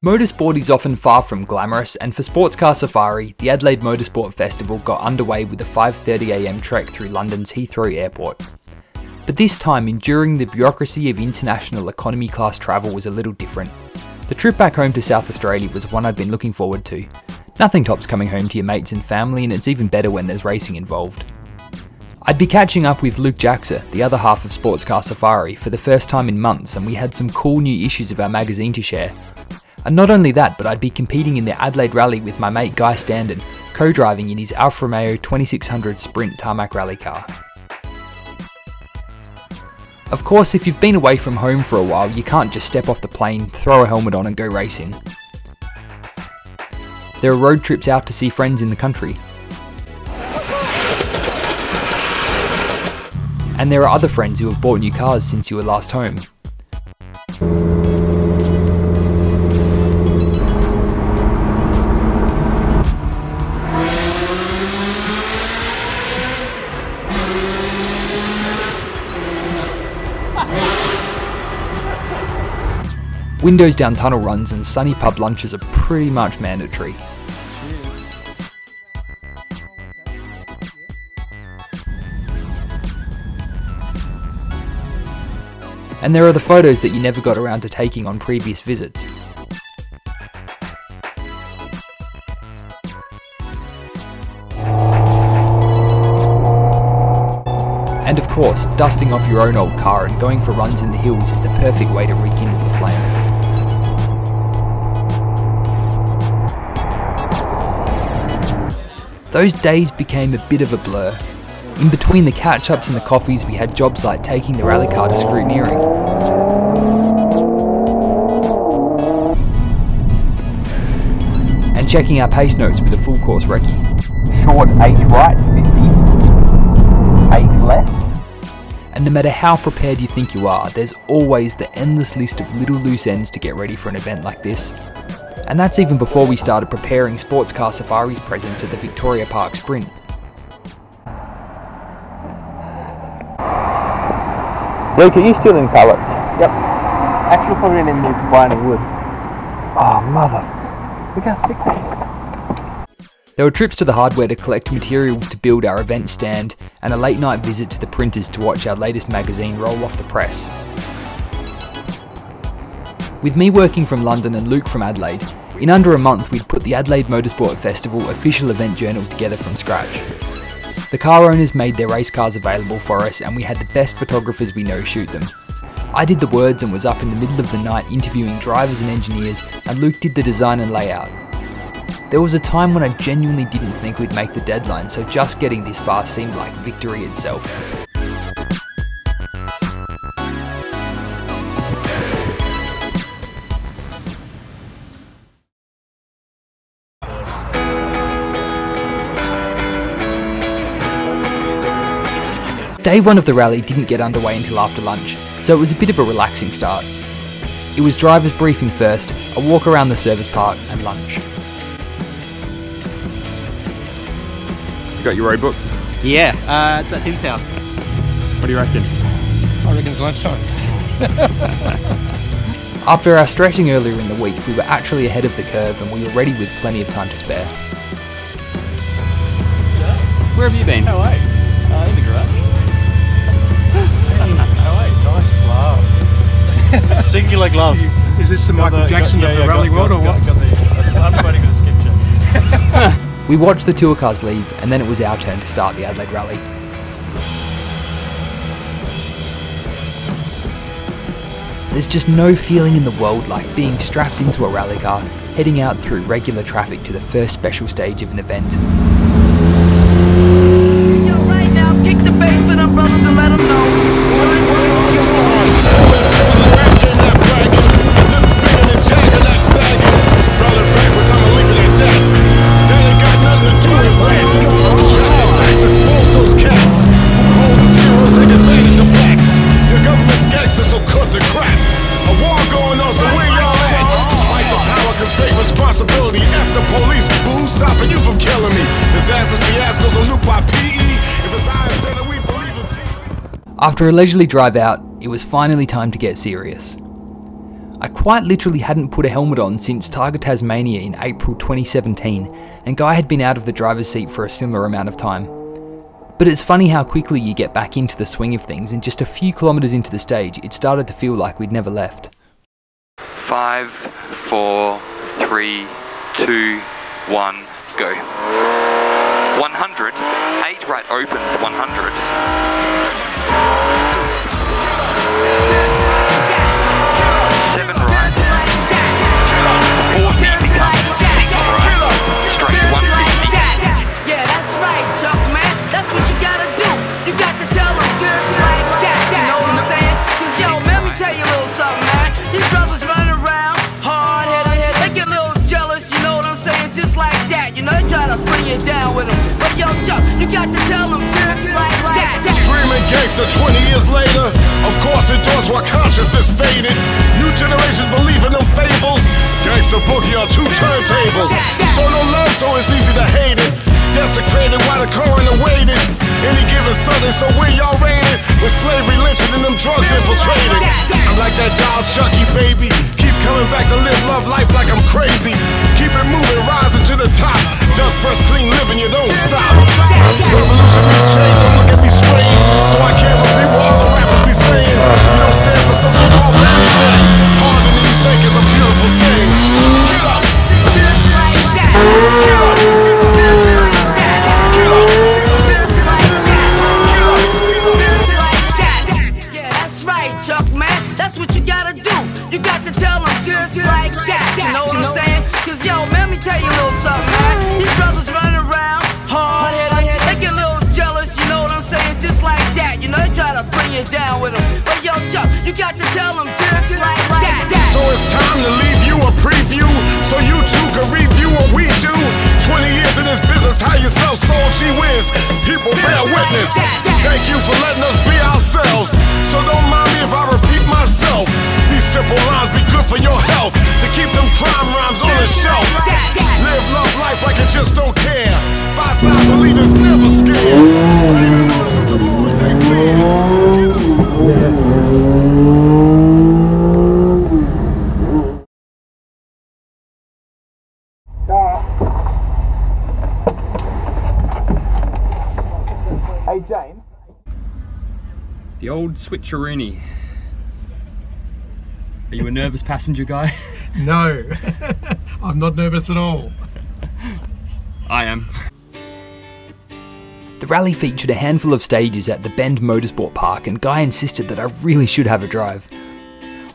Motorsport is often far from glamorous, and for Sports Car Safari, the Adelaide Motorsport Festival got underway with a 5:30 AM trek through London's Heathrow Airport. But this time, enduring the bureaucracy of international economy class travel was a little different. The trip back home to South Australia was one I'd been looking forward to. Nothing tops coming home to your mates and family, and it's even better when there's racing involved. I'd be catching up with Luke Jackson, the other half of Sports Car Safari, for the first time in months, and we had some cool new issues of our magazine to share. And not only that, but I'd be competing in the Adelaide Rally with my mate Guy Standen, co-driving in his Alfa Romeo 2600 Sprint tarmac rally car. Of course, if you've been away from home for a while, you can't just step off the plane, throw a helmet on and go racing. There are road trips out to see friends in the country. And there are other friends who have bought new cars since you were last home. Windows down tunnel runs and sunny pub lunches are pretty much mandatory. And there are the photos that you never got around to taking on previous visits. And of course, dusting off your own old car and going for runs in the hills is the perfect way to rekindle the flame. Those days became a bit of a blur. In between the catch-ups and the coffees, we had jobs like taking the rally car to scrutineering. And checking our pace notes with a full course recce. Short 8 right, 50. 8 left. And no matter how prepared you think you are, there's always the endless list of little loose ends to get ready for an event like this. And that's even before we started preparing Sports Car Safari's presence at the Victoria Park Sprint. Luke, are you stealing pallets? Yep. Actually, probably didn't need to buy any wood. Oh, mother. Look how thick that is. There were trips to the hardware to collect materials to build our event stand, and a late night visit to the printers to watch our latest magazine roll off the press. With me working from London and Luke from Adelaide, in under a month we'd put the Adelaide Motorsport Festival official event journal together from scratch. The car owners made their race cars available for us, and we had the best photographers we know shoot them. I did the words and was up in the middle of the night interviewing drivers and engineers, and Luke did the design and layout. There was a time when I genuinely didn't think we'd make the deadline, so just getting this far seemed like victory itself. Day one of the rally didn't get underway until after lunch, so it was a bit of a relaxing start. It was driver's briefing first, a walk around the service park and lunch. You got your road book? Yeah, it's at Tim's house. What do you reckon? I reckon it's lunchtime. After our stretching earlier in the week, we were actually ahead of the curve and we were ready with plenty of time to spare. Where have you been? Oh wait, in the garage. Nice glove. Just singular glove. Is this the Michael Jackson of the rally world or what? I'm just waiting for the skip check. We watched the tour cars leave, and then it was our turn to start the Adelaide Rally. There's just no feeling in the world like being strapped into a rally car, heading out through regular traffic to the first special stage of an event. Right now, kick the bass for them brothers and let them know. Responsibility F the police, but who's stopping you from killing me? Disasters, fiascos, a loop by PE. If it's I instead of we believe in TV. After a leisurely drive out, it was finally time to get serious. I quite literally hadn't put a helmet on since Targa Tasmania in April 2017, and Guy had been out of the driver's seat for a similar amount of time. But it's funny how quickly you get back into the swing of things, and just a few kilometres into the stage, it started to feel like we'd never left. 5, 4, 3, 2, 1, go. 100, 8 right opens 100. 7 right, 40 becomes 6 right, straight 150. Yeah, that's right, Chuck, man. That's what you gotta do. You got to tell them just like that. You know what I'm saying? Cause yo, man, let me tell you a little something, man. These brothers running around, hard-headed, they get a little jealous, you know what I'm saying? Just like that. You know, they try to bring you down with them. But yo, Chuck, you got to tell them just like that. Screaming gangster 20 years later. Of course, endorsed while consciousness faded. New generations believe in them fables. Gangster boogie on 2 turntables. Show no love, so it's easy to hate it. Desecrated while the coroner waited. Any given Sunday, so where y'all rated? With slavery lynching and them drugs infiltrated. I'm like that doll Chucky, baby. Keep coming back to live love life like I'm crazy. Keep it moving, rising to the top. Duck fresh, clean living, you don't stop. Revolution needs change, don't look at me strange. So I can't repeat what all the rappers be saying. You don't stand for something called everything. Harder than you think is a beautiful thing. Get up! Get up! Chuck, man, that's what you gotta do. You got to tell them just like that. You know what I'm saying? Cause yo, man, let me tell you a little something, man. These brothers running around, hard-headed, they get a little jealous, you know what I'm saying? Just like that. You know, they try to bring you down with them. But yo, Chuck, you got to tell them just like that. So it's time to leave you a preview, so you too can review what we do. 20 years in this business, how you sell soul, gee whiz. People bear witness. Thank you for letting us be ourselves. So don't mind me if I repeat myself. These simple lines be good for your health, to keep them crime rhymes on the shelf. Live, love life like you just don't care. 5,000 leaders never scared. Even notice it's the moment they fear. Hey James. The old switcheroony. Are you a nervous passenger guy? No, I'm not nervous at all. I am. The rally featured a handful of stages at the Bend Motorsport Park, and Guy insisted that I really should have a drive.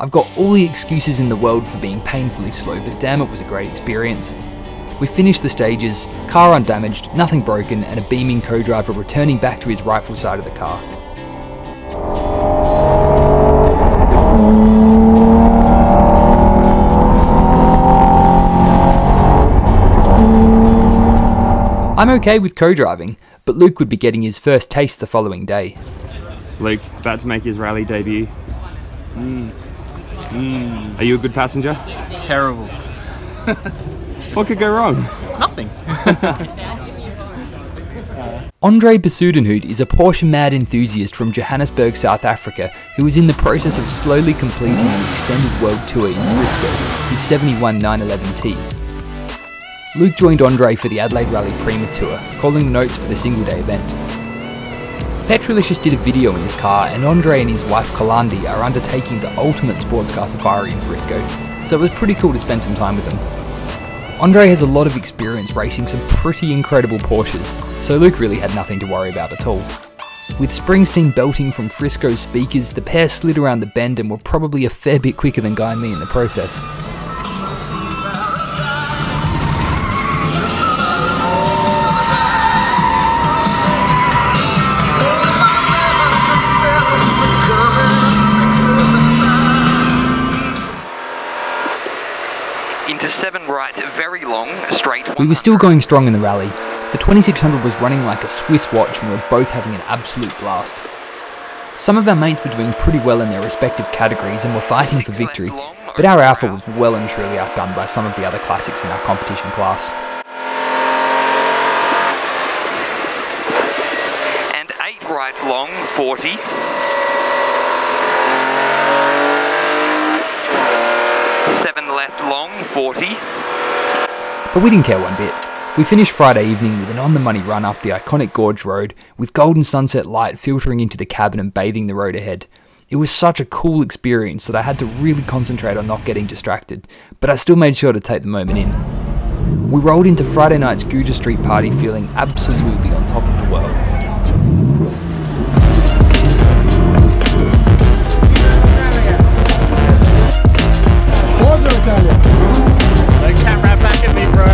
I've got all the excuses in the world for being painfully slow, but damn, it was a great experience. We finished the stages, car undamaged, nothing broken, and a beaming co-driver returning back to his rightful side of the car. I'm okay with co-driving, but Luke would be getting his first taste the following day. Luke, about to make his rally debut. Are you a good passenger? Terrible. What could go wrong? Nothing. Andre Besuidenhout is a Porsche mad enthusiast from Johannesburg, South Africa, who is in the process of slowly completing an extended world tour in Frisco, his 71 911T. Luke joined Andre for the Adelaide Rally Prima Tour, calling the notes for the single-day event. Petrolicious did a video in his car, and Andre and his wife Kalandi are undertaking the ultimate sports car safari in Frisco, so it was pretty cool to spend some time with them. Andre has a lot of experience racing some pretty incredible Porsches, so Luke really had nothing to worry about at all. With Springsteen belting from Frisco's speakers, the pair slid around the bend and were probably a fair bit quicker than Guy and me in the process. Into 7 right, very long, straight. We were still going strong in the rally. The 2600 was running like a Swiss watch and we were both having an absolute blast. Some of our mates were doing pretty well in their respective categories and were fighting for victory, but our Alfa was well and truly outgunned by some of the other classics in our competition class. And 8 right long, 40. 7 left long, 40. But we didn't care one bit. We finished Friday evening with an on-the-money run up the iconic Gorge Road, with golden sunset light filtering into the cabin and bathing the road ahead. It was such a cool experience that I had to really concentrate on not getting distracted, but I still made sure to take the moment in. We rolled into Friday night's Guja Street party feeling absolutely on top of the world. Don't camera back at me, bro.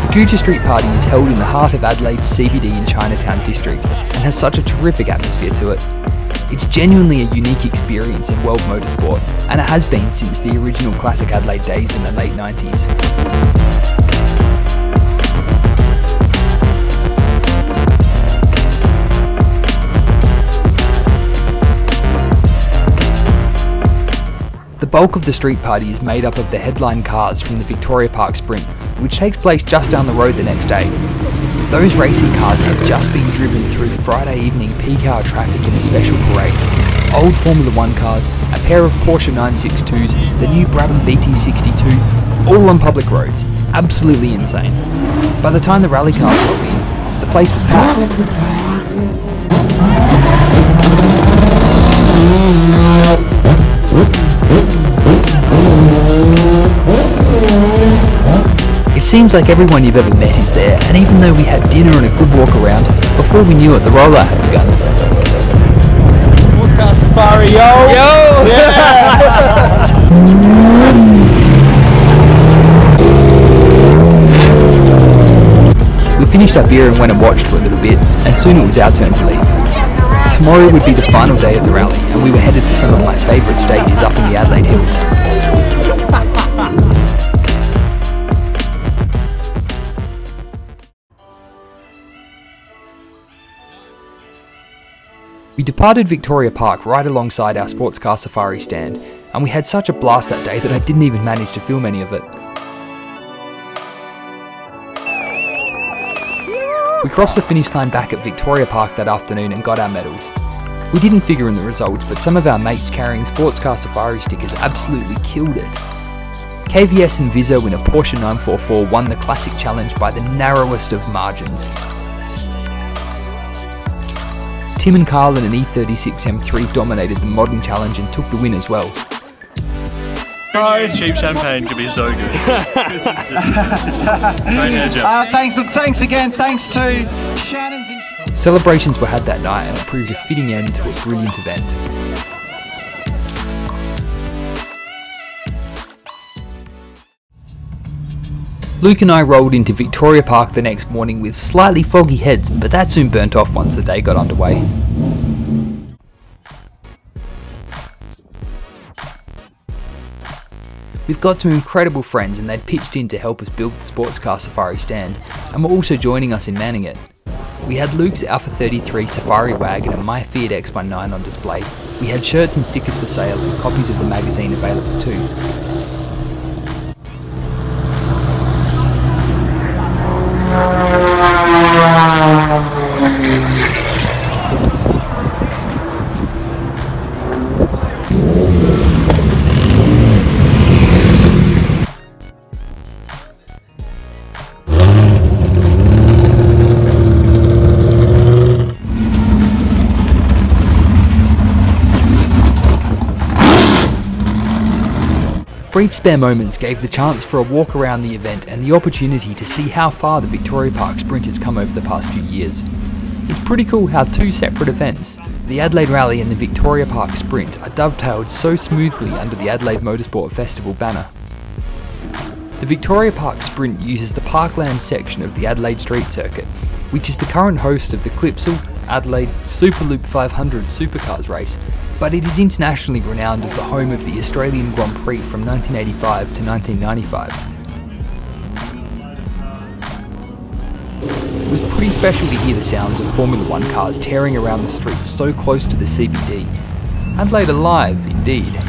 The Guja Street Party is held in the heart of Adelaide's CBD in Chinatown district and has such a terrific atmosphere to it. It's genuinely a unique experience in world motorsport, and it has been since the original Classic Adelaide days in the late 90s. The bulk of the street party is made up of the headline cars from the Victoria Park Sprint, which takes place just down the road the next day. Those racing cars have just been driven through Friday evening peak hour traffic in a special parade. Old Formula 1 cars, a pair of Porsche 962s, the new Brabham BT62, all on public roads. Absolutely insane. By the time the rally cars rolled in, the place was packed. It seems like everyone you've ever met is there, and even though we had dinner and a good walk around, before we knew it, the rollout had begun. Sports car safari, yo! Yo! Yeah! We finished our beer and went and watched for a little bit, and soon it was our turn to leave. Tomorrow would be the final day of the rally, and we were headed for some of my favourite stages up in the Adelaide Hills. We departed Victoria Park right alongside our sports car safari stand, and we had such a blast that day that I didn't even manage to film any of it. We crossed the finish line back at Victoria Park that afternoon and got our medals. We didn't figure in the results, but some of our mates carrying sports car safari stickers absolutely killed it. KVS and Vizzo in a Porsche 944 won the Classic Challenge by the narrowest of margins. Tim and Carl in an E36 M3 dominated the Modern Challenge and took the win as well. Cheap champagne could be so good. This is just great energy. Thanks again. Thanks to Shannon's. Celebrations were had that night and it proved a fitting end to a brilliant event. Luke and I rolled into Victoria Park the next morning with slightly foggy heads, but that soon burnt off once the day got underway. We've got some incredible friends and they'd pitched in to help us build the sports car safari stand, and were also joining us in manning it. We had Luke's Alfa 33 Safari wagon and my Fiat X19 on display. We had shirts and stickers for sale and copies of the magazine available too. Brief spare moments gave the chance for a walk around the event and the opportunity to see how far the Victoria Park Sprint has come over the past few years. It's pretty cool how two separate events, the Adelaide Rally and the Victoria Park Sprint, are dovetailed so smoothly under the Adelaide Motorsport Festival banner. The Victoria Park Sprint uses the Parkland section of the Adelaide Street Circuit, which is the current host of the Clipsal Adelaide Superloop 500 Supercars race, but it is internationally renowned as the home of the Australian Grand Prix from 1985 to 1995. It was pretty special to hear the sounds of Formula 1 cars tearing around the streets so close to the CBD. Adelaide alive, indeed.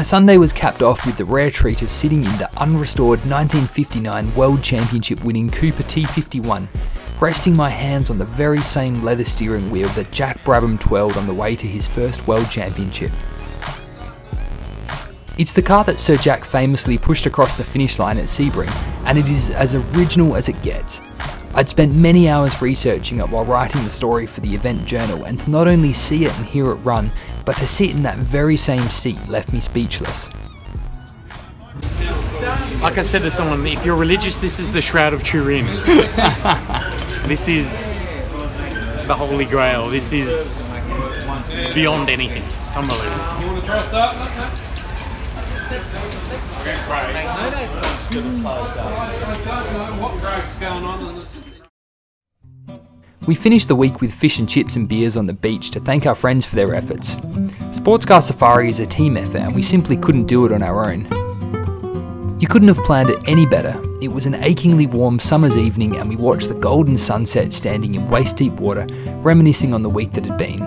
Sunday was capped off with the rare treat of sitting in the unrestored 1959 World Championship winning Cooper T51, resting my hands on the very same leather steering wheel that Jack Brabham twirled on the way to his first World Championship. It's the car that Sir Jack famously pushed across the finish line at Sebring, and it is as original as it gets. I'd spent many hours researching it while writing the story for the event journal, and to not only see it and hear it run, but to sit in that very same seat left me speechless. Like I said to someone, if you're religious, this is the Shroud of Turin. This is the Holy Grail. This is beyond anything. It's unbelievable. We finished the week with fish and chips and beers on the beach to thank our friends for their efforts. Sports Car Safari is a team effort and we simply couldn't do it on our own. You couldn't have planned it any better. It was an achingly warm summer's evening and we watched the golden sunset standing in waist-deep water, reminiscing on the week that had been.